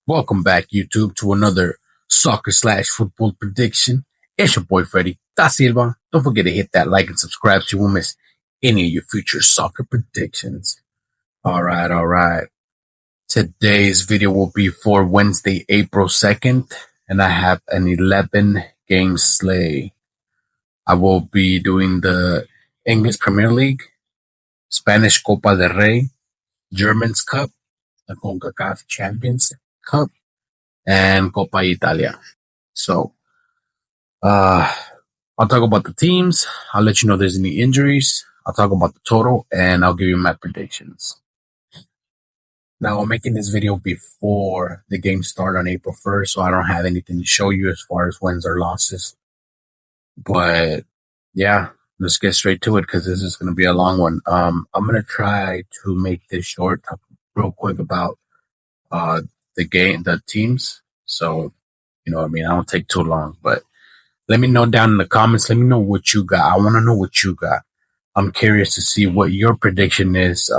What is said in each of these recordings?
Welcome back, YouTube, to another soccer/football prediction. It's your boy Freddy Da Silva. Don't forget to hit that like and subscribe so you won't miss any of your future soccer predictions. All right. Today's video will be for Wednesday, April 2nd, and I have an 11 game slate. I will be doing the English Premier League, Spanish Copa del Rey, Germans Cup, the CONCACAF Champions Cup, and Copa Italia. So, uh, I'll talk about the teams. I'll let you know if there's any injuries. I'll talk about the total and I'll give you my predictions. Now, I'm making this video before the game start on April 1st, so I don't have anything to show you as far as wins or losses. But yeah, let's get straight to it because this is going to be a long one. I'm going to try to make this short, talk real quick about the teams. So, I don't take too long, but let me know down in the comments. Let me know what you got. I want to know what you got. I'm curious to see what your prediction is.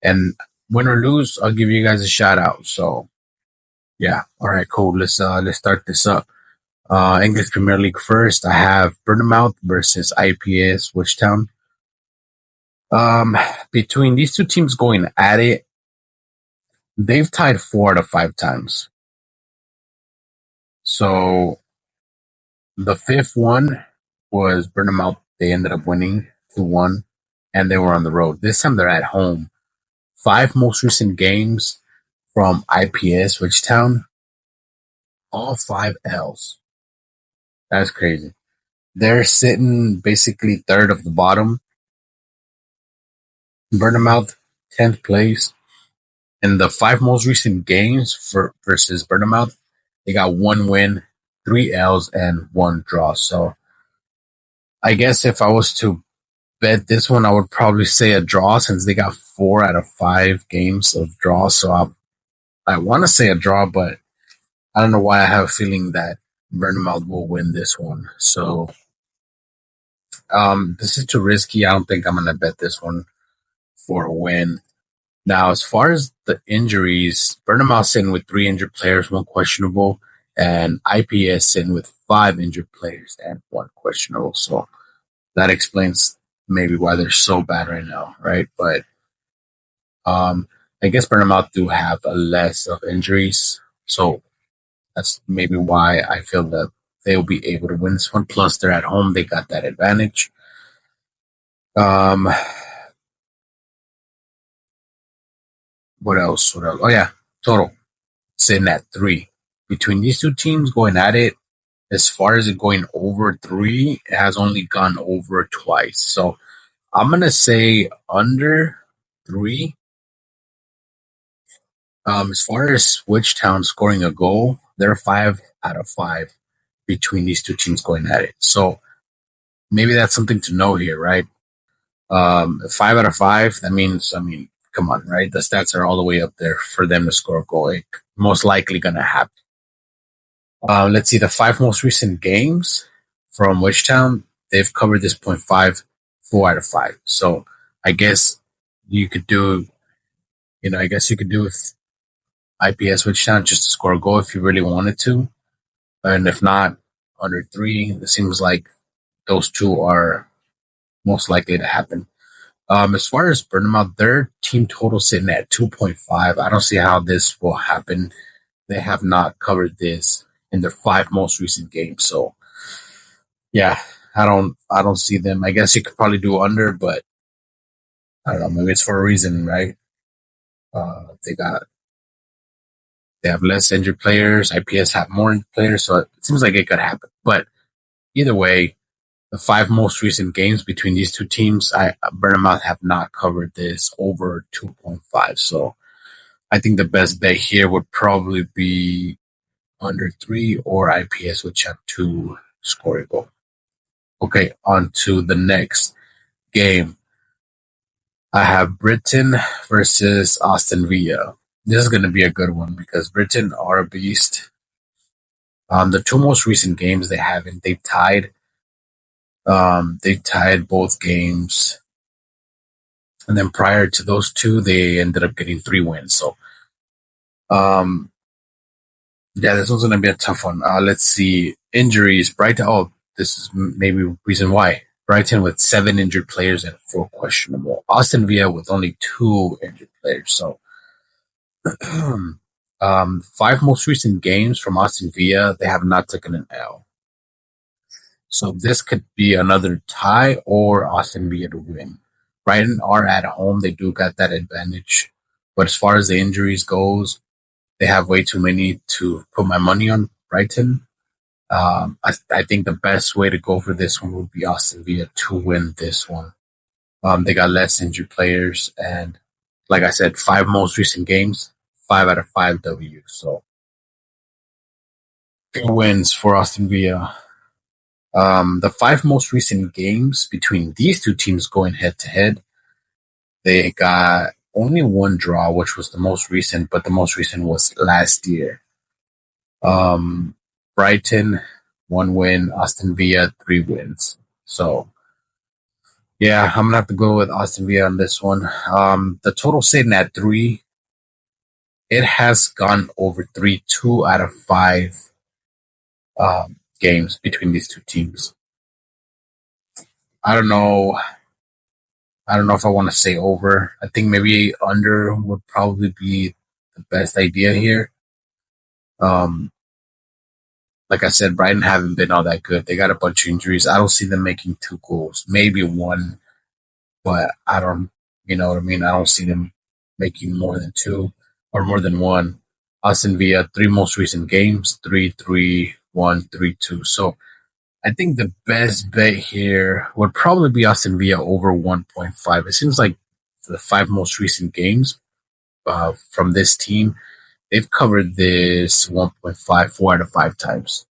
And win or lose, I'll give you guys a shout out. So yeah. All right, cool. Let's start this up. English Premier League first. I have Bournemouth versus IPS Wichtown. Between these two teams going at it, they've tied 4 out of 5 times. So the fifth one was Bournemouth. They ended up winning 2-1, and they were on the road. This time they're at home. 5 most recent games from IPS Wichtown, all 5 L's. That's crazy. They're sitting basically third of the bottom. Bournemouth, 10th place. In the 5 most recent games versus Bournemouth, they got 1 win, 3 L's, and 1 draw. So I guess if I was to bet this one, I would probably say a draw since they got 4 out of 5 games of draw. So I want to say a draw, but I don't know why I have a feeling that Bournemouth will win this one. So this is too risky. I don't think I'm going to bet this one for a win. Now, as far as the injuries, Bournemouth's in with 3 injured players, 1 questionable, and IPS in with 5 injured players and 1 questionable. So that explains maybe why they're so bad right now, right? But I guess Bournemouth do have a less of injuries, so that's maybe why I feel that they'll be able to win this one. Plus, they're at home; they got that advantage. What else? Oh yeah, total sitting at 3 between these two teams going at it. As far as it going over 3, it has only gone over twice. So I'm gonna say under 3. As far as Wichtown scoring a goal, they're 5 out of 5 between these two teams going at it. So maybe that's something to know here, right? 5 out of 5. That means, come on, right? The stats are all the way up there for them to score a goal. It most likely gonna happen. Let's see the 5 most recent games from Wichtown. They've covered this 0.5, 4 out of 5. So I guess you could do, I guess you could do with IPS Wichtown just to score a goal if you really wanted to. And if not, under 3, it seems like those two are most likely to happen. As far as Bournemouth, their team total sitting at 2.5. I don't see how this will happen. They have not covered this in their 5 most recent games. So yeah, I don't see them. I guess you could probably do under, but I don't know. Maybe it's for a reason, right? They have less injured players. IPS have more injured players, so it seems like it could happen. But either way, the 5 most recent games between these two teams, Bournemouth have not covered this over 2.5. So I think the best bet here would probably be under 3 or IPS, which have 2 scoring goal. Okay, on to the next game. I have Britain versus Aston Villa. This is going to be a good one because Britain are a beast. The 2 most recent games they haven't, they've tied. They tied both games, and then prior to those 2, they ended up getting 3 wins. So, Yeah, this one's gonna be a tough one. Let's see. Injuries. Brighton. Oh, this is maybe reason why. Brighton with 7 injured players and 4 questionable. Aston Villa with only 2 injured players. So, 5 most recent games from Aston Villa, they have not taken an L. So this could be another tie or Aston Villa to win. Brighton are at home; they do got that advantage. But as far as the injuries goes, they have way too many to put my money on Brighton. I think the best way to go for this one would be Aston Villa to win this one. They got less injured players, and like I said, 5 most recent games, 5 out of 5 W. So good wins for Aston Villa. The 5 most recent games between these two teams going head to head, they got only one draw, which was the most recent, but the most recent was last year. Um, Brighton, 1 win, Aston Villa, 3 wins. So yeah, I'm gonna have to go with Aston Villa on this one. The total sitting at 3. It has gone over 3, 2 out of 5 games between these two teams. I don't know. I don't know if I want to say over. I think maybe under would probably be the best idea here. Um, like I said, Brighton haven't been all that good. They got a bunch of injuries. I don't see them making 2 goals, maybe one, but I don't, you know what I mean? I don't see them making more than 2 or more than one. Aston Villa, 3 most recent games, 3-3-1, 3-2. So I think the best bet here would probably be Aston Villa over 1.5. It seems like the 5 most recent games from this team, they've covered this 1.5 4 out of 5 times.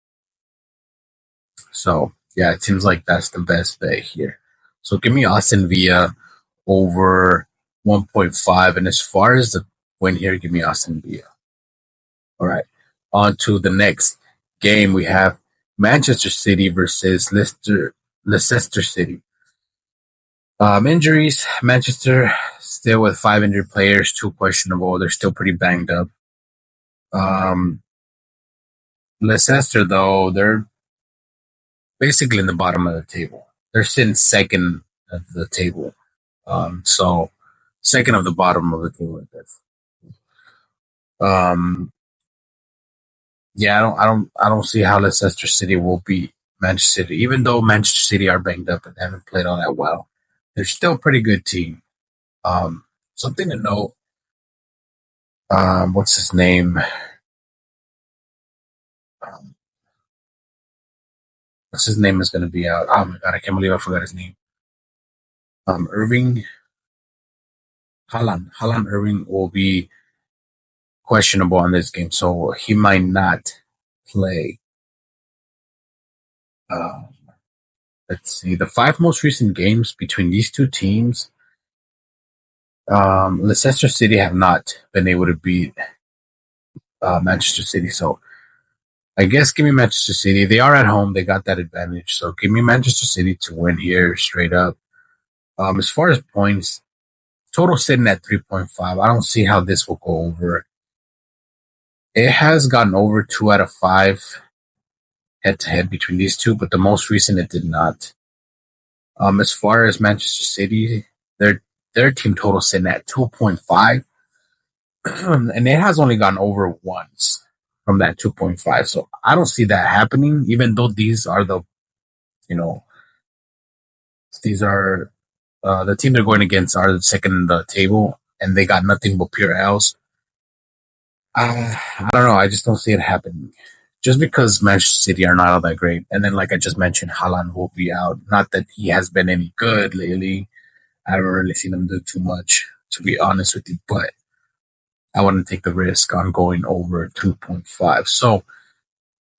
So yeah, it seems like that's the best bet here. So give me Aston Villa over 1.5, and as far as the win here, give me Aston Villa. All right, on to the next game. We have Manchester City versus Leicester City. Injuries. Manchester still with 5 injured players, 2 questionable. They're still pretty banged up. Um, Leicester, though, they're basically in the bottom of the table. They're sitting second of the table. So second of the bottom of the table. Um, yeah, I don't see how Leicester City will beat Manchester City, even though Manchester City are banged up and haven't played all that well. They're still a pretty good team. Um, Something to note. What's his name? Um, what's his name is going to be out. Oh my god, I can't believe I forgot his name. Irving Holland Irving will be questionable on this game, so he might not play. Uh, let's see the 5 most recent games between these two teams. Leicester City have not been able to beat Manchester City, so I guess give me Manchester City. They are at home; they got that advantage, so give me Manchester City to win here straight up. As far as points, total sitting at 3.5. I don't see how this will go over. It has gotten over 2 out of 5 head to head between these two, but the most recent it did not. As far as Manchester City, their team total sitting at 2.5, and it has only gone over once from that 2.5. So I don't see that happening, even though these are you know, these are the team they're going against are the second in the table, and they got nothing but pure L's. I don't know. I just don't see it happening. Just because Manchester City are not all that great, and then like I just mentioned, Haaland will be out. Not that he has been any good lately. I haven't really seen him do too much, to be honest with you. But I wouldn't take the risk on going over 2.5. So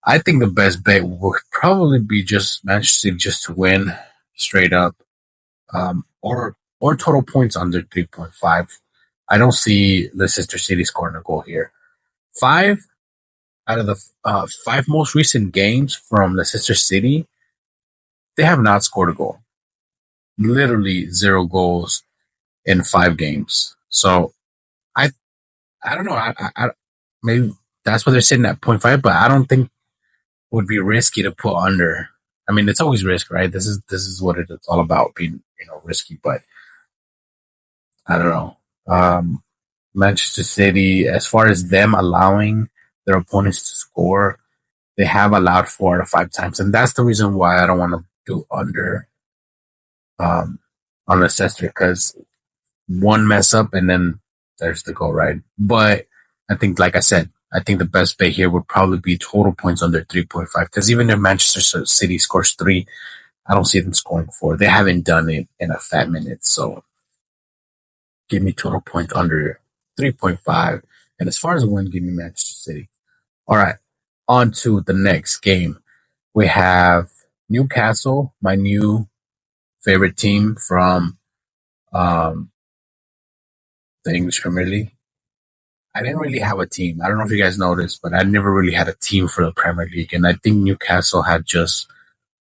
I think the best bet would probably be just Manchester City just to win straight up, or total points under 3.5. I don't see Leicester City scoring a goal here. 5 out of the 5 most recent games from Leicester City, they have not scored a goal. Literally 0 goals in 5 games. So I I don't know. Maybe that's why they're sitting at 0.5. But I don't think it would be risky to put under. I mean, it's always risk, right? This is what it's all about, being risky. But I don't know. Manchester City, as far as them allowing their opponents to score, they have allowed 4 out of 5 times, and that's the reason why I don't want to do under um, on Leicester, because one mess up and then there's the goal, right? But I think, like I said, I think the best bet here would probably be total points under 3.5, because even if Manchester City scores 3, I don't see them scoring 4. They haven't done it in a fat minute, so give me total points under 3.5. And as far as a win, give me Manchester City. All right, on to the next game. We have Newcastle, my new favorite team from um, the English Premier League. I didn't really have a team. I don't know if you guys noticed, but I never really had a team for the Premier League. And I think Newcastle had just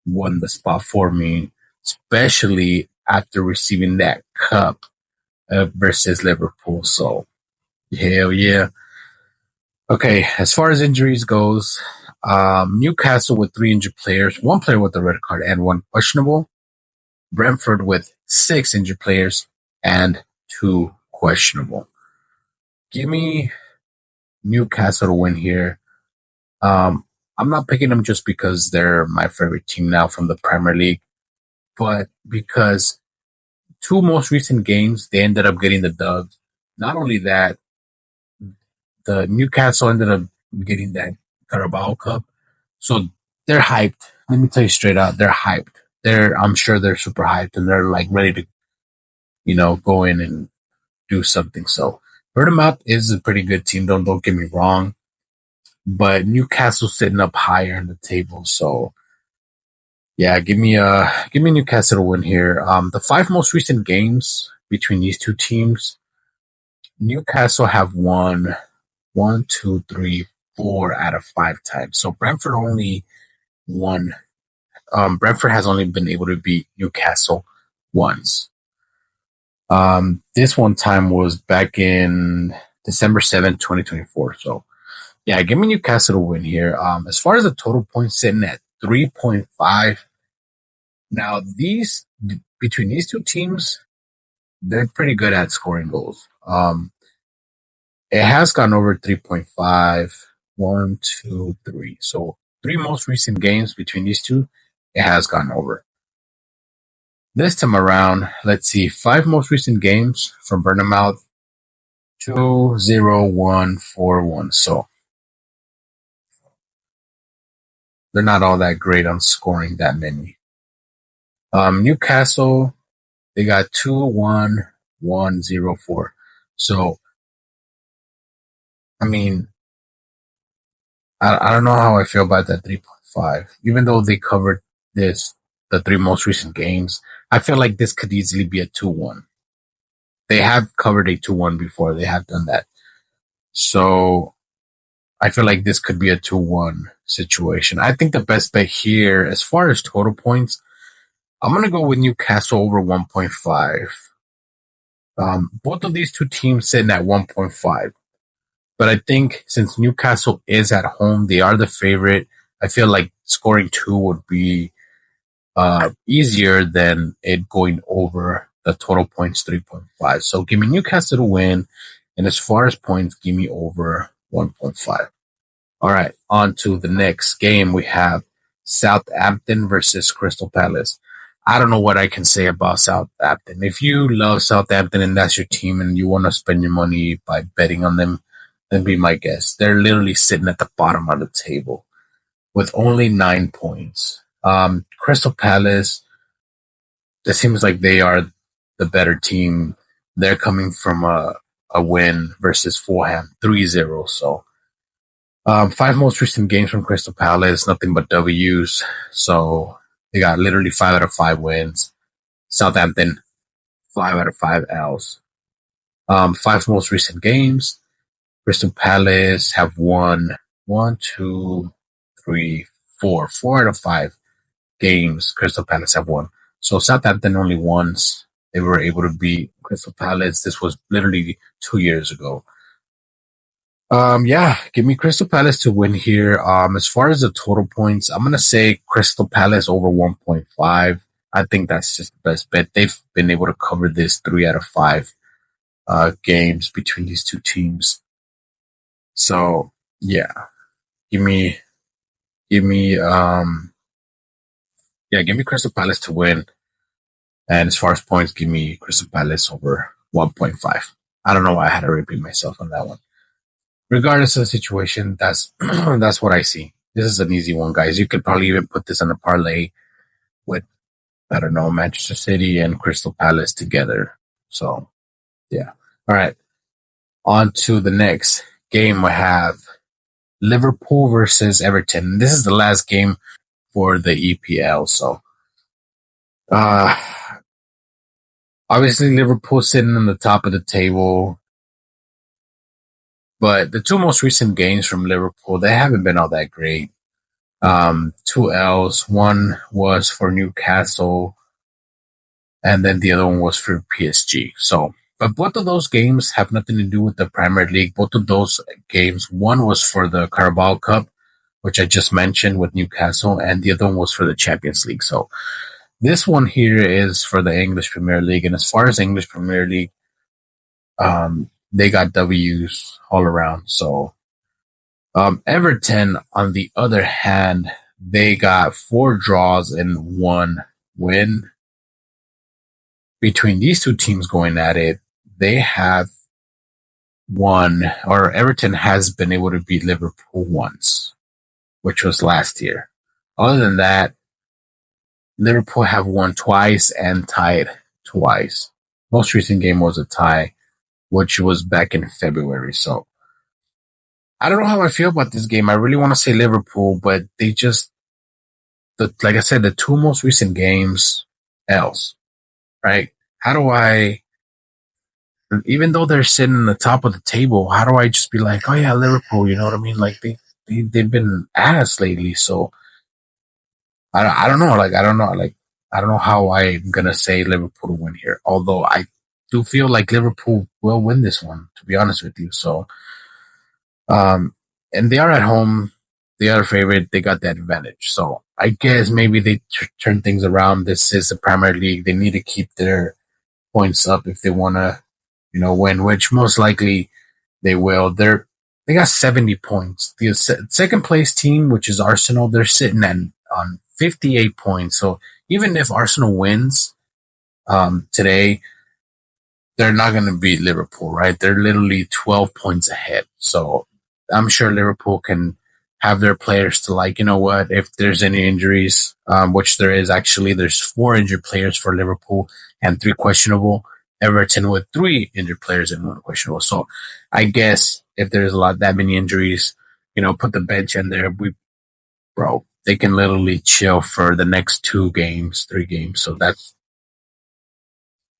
won the spot for me, especially after receiving that cup versus Liverpool. So, hell yeah. Okay, as far as injuries goes, Newcastle with 3 injured players, 1 player with a red card and 1 questionable. Brentford with 6 injured players and 2 questionable. Give me Newcastle to win here. I'm not picking them just because they're my favorite team now from the Premier League, but because 2 most recent games, they ended up getting the dubs. Not only that, the Newcastle ended up getting that Carabao Cup. So they're hyped. Let me tell you straight out, they're hyped. I'm sure they're super hyped and they're like ready to, go in and do something. So Bournemouth is a pretty good team. Don't get me wrong, but Newcastle's sitting up higher in the table. So yeah, give me Newcastle to win here. The 5 most recent games between these 2 teams, Newcastle have won 1, 2, 3, 4 out of 5 times. So Brentford only won. Brentford has only been able to beat Newcastle once. This one time was back in December 7th, 2024. So yeah, give me Newcastle to win here. As far as the total points, sitting at 3.5. Now between these 2 teams, they're pretty good at scoring goals. It has gone over 3.5. 1, 2, 3. So 3 most recent games between these 2, it has gone over. This time around, let's see, 5 most recent games from Bournemouth, 2, 0, 1, 4, 1. So they're not all that great on scoring that many. Newcastle, they got 2, 1, 1, 0, 4. So, I mean, I don't know how I feel about that 3.5. Even though they covered the 3 most recent games, I feel like this could easily be a 2-1. They have covered a 2-1 before. They have done that. So I feel like this could be a 2-1 situation. I think the best bet here, as far as total points, I'm going to go with Newcastle over 1.5. Both of these 2 teams sitting at 1.5. But I think since Newcastle is at home, they are the favorite. I feel like scoring 2 would be easier than it going over the total points 3.5. So give me Newcastle to win. And as far as points, give me over 1.5. All right, on to the next game. We have Southampton versus Crystal Palace. I don't know what I can say about Southampton. If you love Southampton and that's your team and you want to spend your money by betting on them, then be my guest. They're literally sitting at the bottom of the table with only 9 points. Crystal Palace, it seems like they are the better team. They're coming from a win versus Fulham, 3-0. So 5 most recent games from Crystal Palace, nothing but W's. So they got literally 5 out of 5 wins. Southampton, 5 out of 5 L's. 5 most recent games, Crystal Palace have won 1, 2, 3, 4. 4 out of 5 games Crystal Palace have won. So Southampton only once they were able to beat Crystal Palace. This was literally 2 years ago. Yeah, give me Crystal Palace to win here. As far as the total points, I'm gonna say Crystal Palace over 1.5. I think that's just the best bet. They've been able to cover this 3 out of 5 games between these two teams. So yeah, give me, give me, yeah, give me Crystal Palace to win. And as far as points, give me Crystal Palace over 1.5. I don't know why I had to repeat myself on that one. Regardless of the situation, that's that's what I see. This is an easy one, guys. You could probably even put this on a parlay with, I don't know, Manchester City and Crystal Palace together. So yeah. All right. On to the next game. We have Liverpool versus Everton. This is the last game for the EPL. So uh obviously Liverpool sitting on the top of the table. But the two most recent games from Liverpool, they haven't been all that great. Two L's. One was for Newcastle, and then the other one was for PSG. So, but both of those games have nothing to do with the Premier League. Both of those games, one was for the Carabao Cup, which I just mentioned with Newcastle, and the other one was for the Champions League. So, this one here is for the English Premier League, and as far as English Premier League, they got W's all around. So, Everton, on the other hand, they got 4 draws and 1 win. Between these two teams going at it, they have won, or Everton has been able to beat Liverpool once, which was last year. Other than that, Liverpool have won twice and tied twice. Most recent game was a tie, which was back in February. So I don't know how I feel about this game. I really want to say Liverpool, but they just, like I said, the two most recent games, L's, right? How do I, even though they're sitting on the top of the table, how do I just be like, oh yeah, Liverpool, you know what I mean? Like they've been ass lately. So I don't know. Like, I don't know. Like, I don't know how I'm going to say Liverpool to win here. Although I do feel like Liverpool will win this one, to be honest with you. So, um, and they are at home. They are favorite. They got that advantage. So I guess maybe they turn things around. This is the Premier League. They need to keep their points up if they want to, win, which most likely they will. They got 70 points. The second place team, which is Arsenal, they're sitting on 58 points. So even if Arsenal wins today, they're not going to beat Liverpool, right? They're literally 12 points ahead. So I'm sure Liverpool can have their players to, like, you know what, if there's any injuries, which there is actually, there's 4 injured players for Liverpool and 3 questionable. Everton with 3 injured players and 1 questionable. So I guess if there's that many injuries, put the bench in there. They can literally chill for the next 2 games, 3 games. So that's,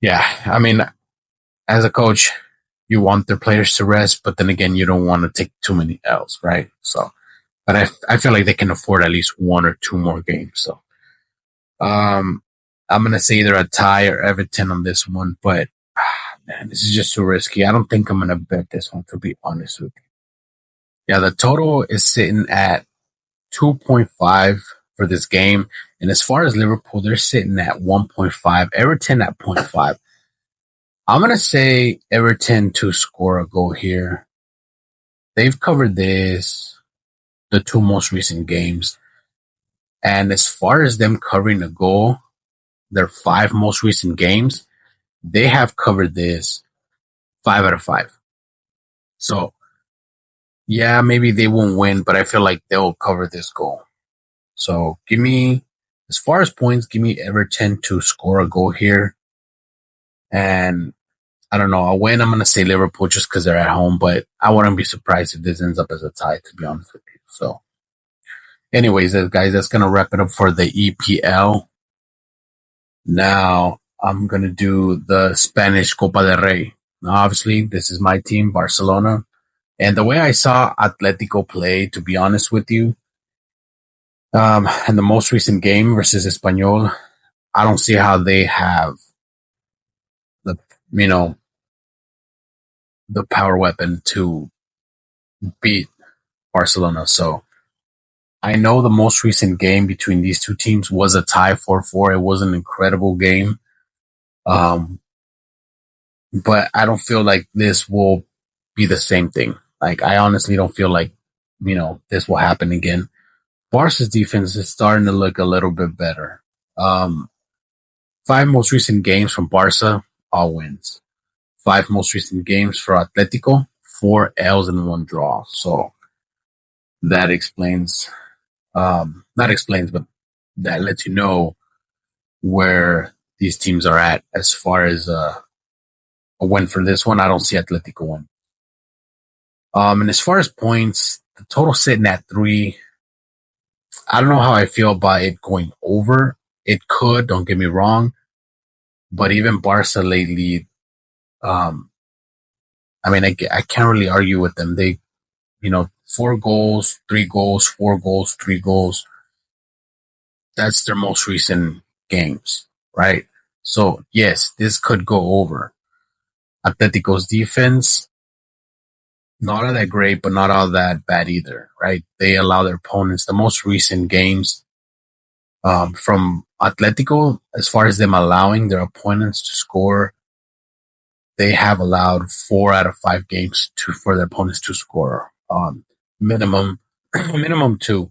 yeah. I mean, as a coach, you want their players to rest, but then again, you don't want to take too many L's, right? So, but I feel like they can afford at least 1 or 2 more games. So, I'm gonna say either a tie or Everton on this one, but man, this is just too risky. I don't think I'm gonna bet this one, to be honest with you. Yeah, the total is sitting at 2.5 for this game, and as far as Liverpool, they're sitting at 1.5. Everton at 0.5. I'm gonna say Everton to score a goal here. They've covered the 2 most recent games, and as far as them covering a goal, their 5 most recent games, they have covered this 5 out of 5. So, yeah, maybe they won't win, but I feel like they'll cover this goal. So, as far as points, give me Everton to score a goal here. And I don't know, I'll win. I'm going to say Liverpool just because they're at home, but I wouldn't be surprised if this ends up as a tie, to be honest with you. So, anyways, guys, that's going to wrap it up for the EPL. Now, I'm going to do the Spanish Copa del Rey. Now, obviously, this is my team, Barcelona. And the way I saw Atletico play, to be honest with you, in the most recent game versus Espanyol, I don't see how they have the, the power weapon to beat Barcelona. So I know the most recent game between these two teams was a tie 4-4. It was an incredible game. Um, but I don't feel like this will be the same thing. Like, I honestly don't feel like, this will happen again. Barca's defense is starting to look a little bit better. Um, Five most recent games from Barca, all wins. Five most recent games for Atletico, 4 L's and 1 draw. So that explains, not explains, but that lets you know where these teams are at as far as a win for this one. I don't see Atletico win. And as far as points, the total sitting at 3. I don't know how I feel about it going over. It could, don't get me wrong, but even Barca lately, um, I mean, I can't really argue with them. They, 4 goals, 3 goals, 4 goals, 3 goals. That's their most recent games, right? So yes, this could go over. Atletico's defense, not all that great, but not all that bad either, right? They allow their opponents the most recent games from Atletico, as far as them allowing their opponents to score. They have allowed 4 out of 5 games for their opponents to score. Minimum, minimum 2.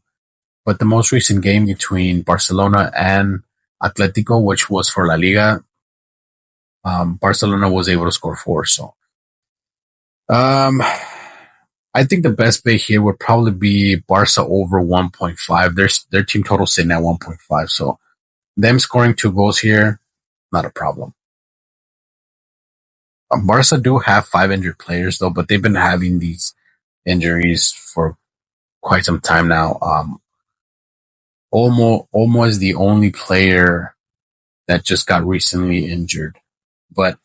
But the most recent game between Barcelona and Atletico, which was for La Liga, Barcelona was able to score 4. So, um, I think the best bet here would probably be Barca over 1.5. Their team total sitting at 1.5. So them scoring 2 goals here, not a problem. Barca do have 5 injured players though, but they've been having these injuries for quite some time now. Olmo is the only player that just got recently injured, but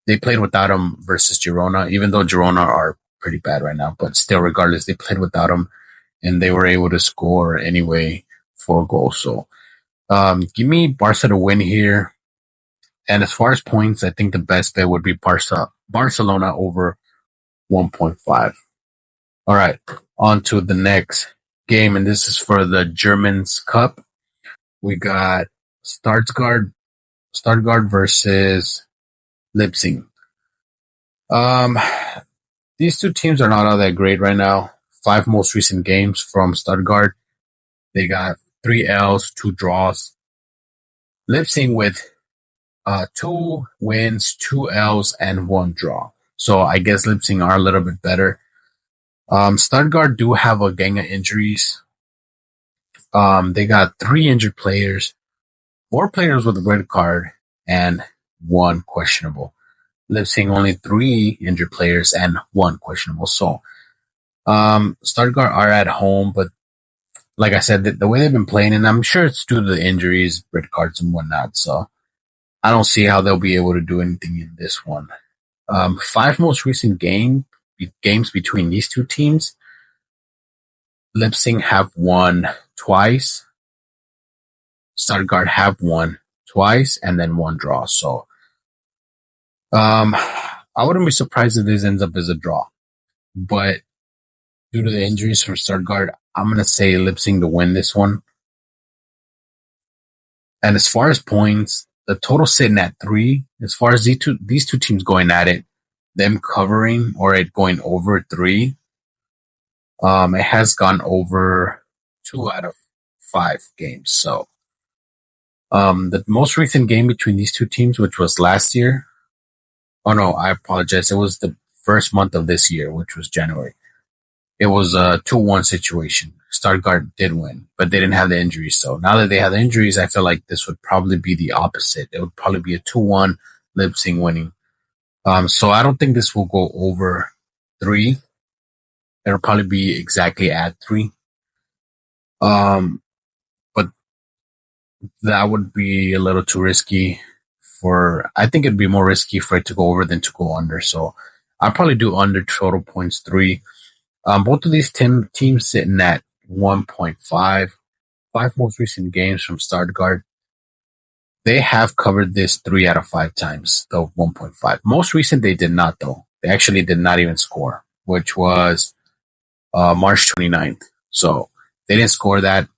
they played without him versus Girona, even though Girona are pretty bad right now, but still, regardless, they played without him and they were able to score anyway 4 goals. So, give me Barca to win here. And as far as points, I think the best bet would be Barcelona over 1.5. All right, on to the next game, and this is for the Germans Cup. We got Stuttgart versus Leipzig. Um, these two teams are not all that great right now. 5 most recent games from Stuttgart, they got 3 L's, 2 draws. Leipzig with 2 wins, 2 L's, and 1 draw. So I guess Leipzig are a little bit better. Stuttgart do have a gang of injuries. They got 3 injured players, 4 players with a red card, and 1 questionable. Leipzig only 3 injured players and 1 questionable. So, Stuttgart are at home, but like I said, the way they've been playing, and I'm sure it's due to the injuries, red cards, and whatnot. So, I don't see how they'll be able to do anything in this one. 5 most recent games between these two teams, Leipzig have won twice, Stuttgart have won twice, and then 1 draw. So, I wouldn't be surprised if this ends up as a draw, but due to the injuries from Stuttgart, I'm gonna say Leipzig to win this one. And as far as points, the total sitting at 3. As far as these two teams going at it, them covering or it going over 3, it has gone over 2 out of 5 games. So, the most recent game between these two teams, which was last year. Oh no, I apologize. It was the first month of this year, which was January. It was a 2-1 situation. Stuttgart did win, but they didn't have the injuries. So now that they have the injuries, I feel like this would probably be the opposite. It would probably be a 2-1 Leipzig winning. So I don't think this will go over 3. It'll probably be exactly at 3. But that would be a little too risky I think it'd be more risky for it to go over than to go under. So I'll probably do under total points 3. Both of these teams sitting at 1.5. 5 most recent games from Stuttgart, they have covered this 3 out of 5 times, the 1.5. Most recent, they did not, though. They actually did not even score. which was March 29th. So they didn't score that,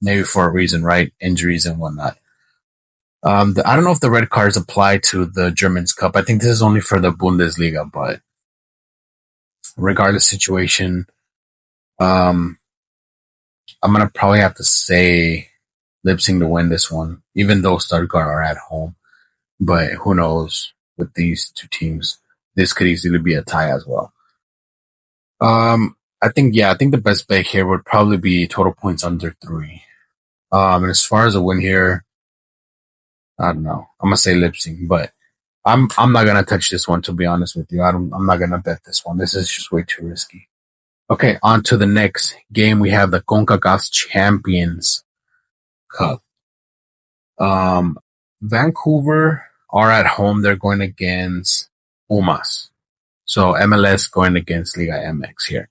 maybe for a reason, right? Injuries and whatnot. I don't know if the red cards apply to the Germans Cup. I think this is only for the Bundesliga, but regardless situation, um, I'm gonna probably have to say Leipzig to win this one, even though Stuttgart are at home. But who knows with these two teams? This could easily be a tie as well. I think the best bet here would probably be total points under 3. And as far as a win here, I don't know. I'm gonna say Leipzig, but I'm not gonna touch this one, to be honest with you. I'm not gonna bet this one. This is just way too risky. Okay, on to the next game. We have the CONCACAF Champions Cup. Vancouver are at home. They're going against Pumas. So MLS going against Liga MX here.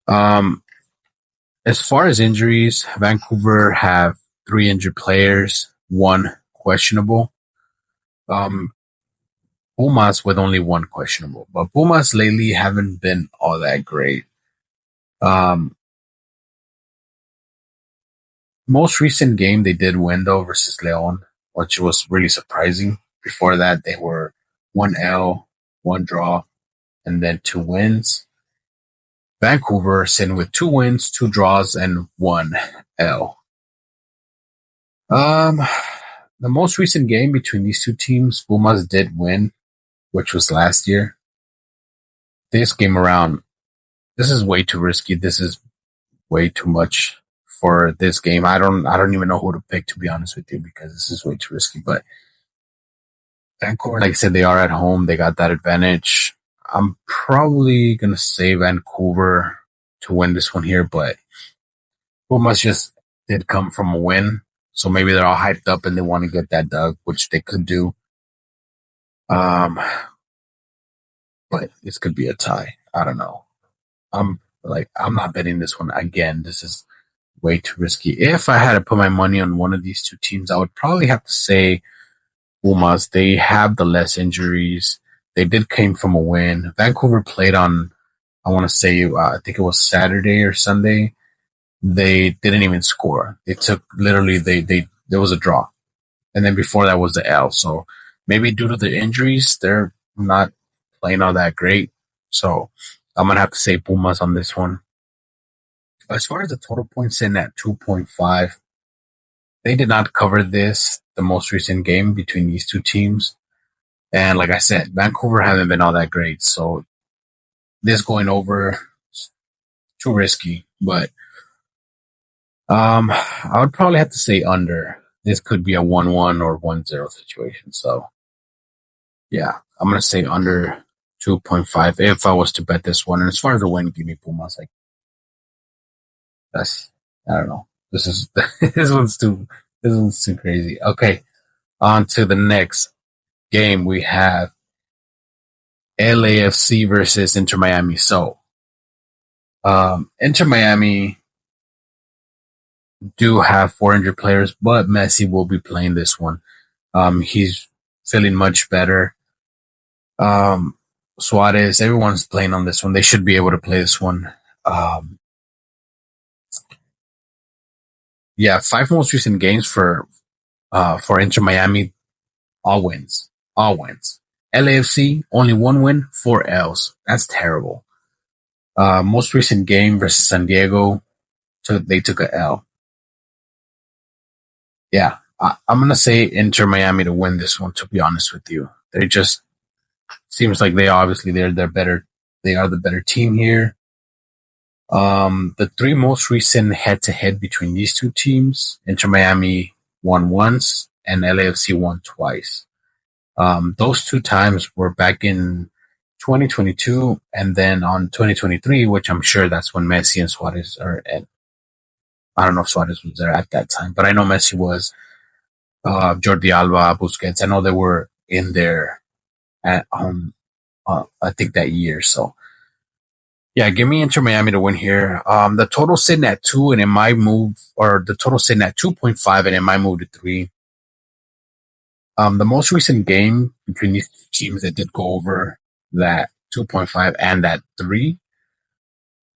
As far as injuries, Vancouver have 3 injured players, 1 questionable. Pumas with only 1 questionable. But Pumas lately haven't been all that great. Most recent game they did win though versus Leon, which was really surprising. Before that, they were 1-L, 1 draw, and then 2 wins. Vancouver sitting with 2 wins, 2 draws, and 1 L. The most recent game between these two teams, Pumas did win, which was last year. This game around, this is way too risky. This is way too much for this game. I don't even know who to pick, to be honest with you, because this is way too risky. But Vancouver, like I said, they are at home. They got that advantage. I'm probably gonna say Vancouver to win this one here, but Pumas just did come from a win, so maybe they're all hyped up and they want to get that dub, which they could do. But this could be a tie. I don't know. I'm not betting this one again. This is way too risky. If I had to put my money on one of these two teams, I would probably have to say Pumas. They have the less injuries. They did came from a win. Vancouver played on, I want to say, I think it was Saturday or Sunday. They didn't even score. They took literally, there was a draw. And then before that was the L. So maybe due to the injuries, they're not playing all that great. So I'm going to have to say Pumas on this one. As far as the total points in at 2.5, they did not cover the most recent game between these two teams. And like I said, Vancouver haven't been all that great. So this going over, too risky. But I would probably have to say under. This could be a 1-1 or 1-0 situation. So yeah, I'm going to say under 2.5 if I was to bet this one. And as far as the win, give me Pumas. I don't know. This one's too crazy. Okay, on to the next game. We have LAFC versus Inter Miami. So, Inter Miami do have 400 players, but Messi will be playing this one. He's feeling much better. Suarez, everyone's playing on this one. They should be able to play this one. 5 most recent games for Inter Miami, all wins. LAFC, only 1 win, 4 L's. That's terrible. Most recent game versus San Diego, they took a L. Yeah, I'm going to say Inter Miami to win this one, to be honest with you. They just, seems like they're better. They are the better team here. The 3 most recent head-to-head between these two teams, Inter Miami won once and LAFC won twice. Those 2 times were back in 2022 and then on 2023, which I'm sure that's when Messi and Suarez are at. I don't know if Suarez was there at that time, but I know Messi was, Jordi Alba, Busquets. I know they were in there at, I think that year. So yeah, give me Inter Miami to win here. The total sitting at 2 and it might move, or the total sitting at 2.5 and it might move to 3. The most recent game between these two teams that did go over that 2.5 and that 3.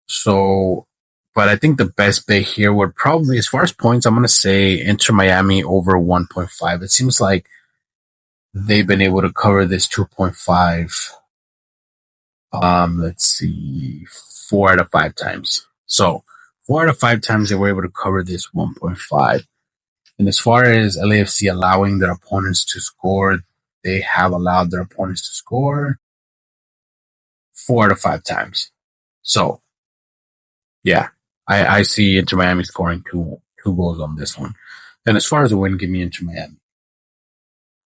So, but I think the best bet here would probably, as far as points, I'm going to say Inter Miami over 1.5. It seems like they've been able to cover this 2.5. Let's see, 4 out of 5 times. So 4 out of 5 times they were able to cover this 1.5. And as far as LAFC allowing their opponents to score, they have allowed their opponents to score 4 out of 5 times. So yeah, I see Inter Miami scoring two goals on this one. And as far as the win, give me Inter Miami.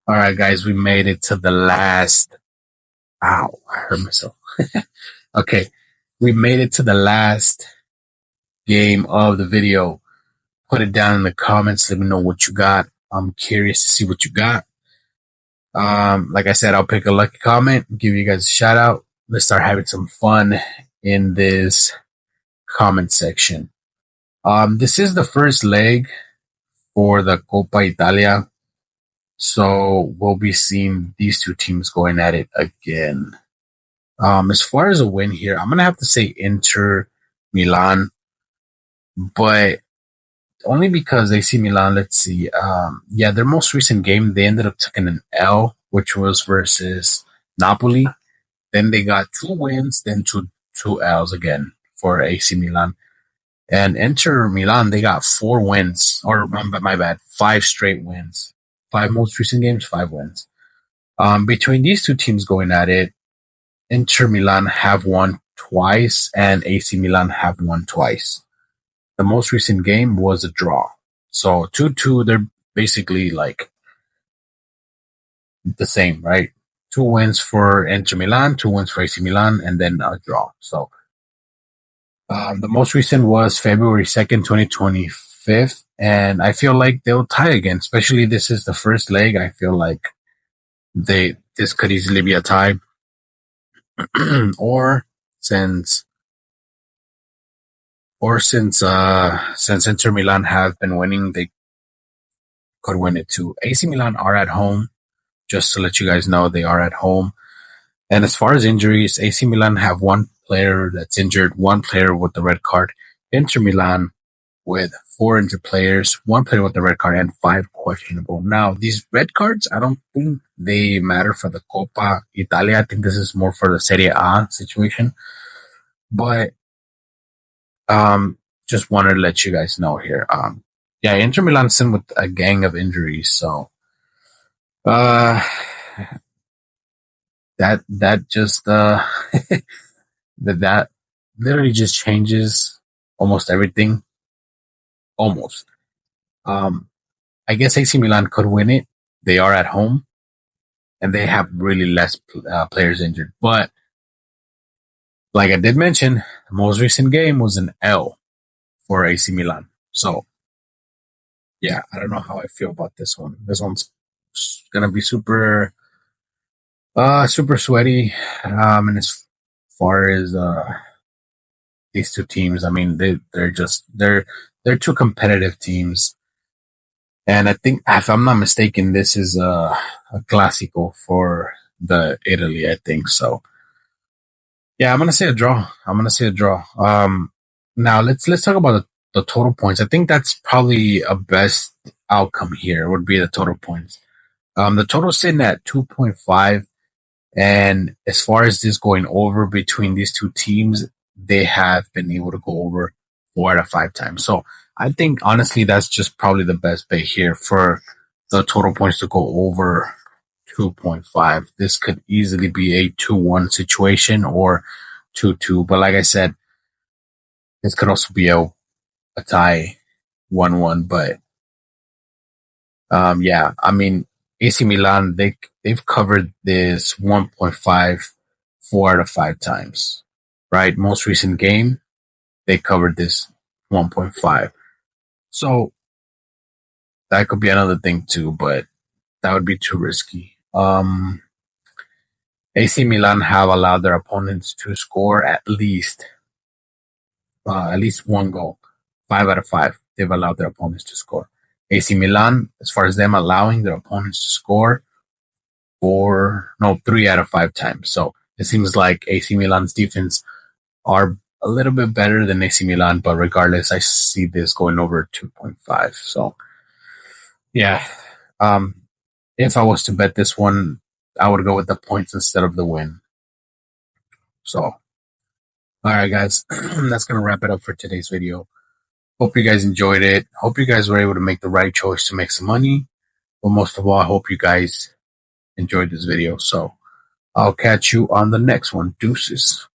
All right, guys, we made it to the last. Ow, I hurt myself. Okay, we made it to the last game of the video. Put it down in the comments. Let me know what you got. I'm curious to see what you got. Like I said, I'll pick a lucky comment, give you guys a shout out. Let's start having some fun in this comment section. This is the first leg for the Coppa Italia. So we'll be seeing these two teams going at it again. As far as a win here, I'm going to have to say Inter Milan, but only because AC Milan, let's see. Their most recent game, they ended up taking an L, which was versus Napoli. Then they got 2 wins, then two L's again for AC Milan. And Inter Milan, they got 4 wins, or my bad, 5 straight wins. 5 most recent games, 5 wins. Between these two teams going at it, Inter Milan have won twice and AC Milan have won twice. The most recent game was a draw. So 2-2, they're basically like the same, right? 2 wins for Inter Milan, 2 wins for AC Milan, and then a draw. So the most recent was February 2nd, 2025, and I feel like they'll tie again, especially this is the first leg. I feel like this could easily be a tie. or since Inter Milan have been winning, they could win it too. AC Milan are at home. Just to let you guys know, they are at home. And as far as injuries, AC Milan have 1 player that's injured, 1 player with the red card. Inter Milan with 4 injured players, 1 player with the red card, and 5 questionable. Now, these red cards, I don't think they matter for the Coppa Italia. I think this is more for the Serie A situation. But just wanted to let you guys know here. Inter Milan's in with a gang of injuries, so that just that literally just changes almost everything. Almost. I guess AC Milan could win it. They are at home, and they have really less players injured. But like I did mention, the most recent game was an L for AC Milan. So yeah, I don't know how I feel about this one. This one's gonna be super sweaty. And as far as these two teams, I mean, they're 2 competitive teams. And I think, if I'm not mistaken, this is a Classico for the Italy, I think. So yeah, I'm gonna say a draw. Now let's talk about the total points. I think that's probably a best outcome here would be the total points. The total's sitting at 2.5, and as far as this going over between these two teams, they have been able to go over 4 out of 5 times. So I think honestly that's just probably the best bet here for the total points to go over 2.5. This could easily be a 2-1 situation or 2-2. But like I said, this could also be a tie 1-1. But I mean, AC Milan, they've covered this 1.5 4 out of 5 times, right? Most recent game, they covered this 1.5. So that could be another thing too, but that would be too risky. AC Milan have allowed their opponents to score at least 1 goal. 5 out of 5, they've allowed their opponents to score. AC Milan, as far as them allowing their opponents to score, 3 out of 5 times. So It seems like AC Milan's defense are a little bit better than AC Milan, but regardless, I see this going over 2.5. So, yeah. If I was to bet this one, I would go with the points instead of the win. So, all right, guys, that's going to wrap it up for today's video. Hope you guys enjoyed it. Hope you guys were able to make the right choice to make some money. But most of all, I hope you guys enjoyed this video. So, I'll catch you on the next one. Deuces.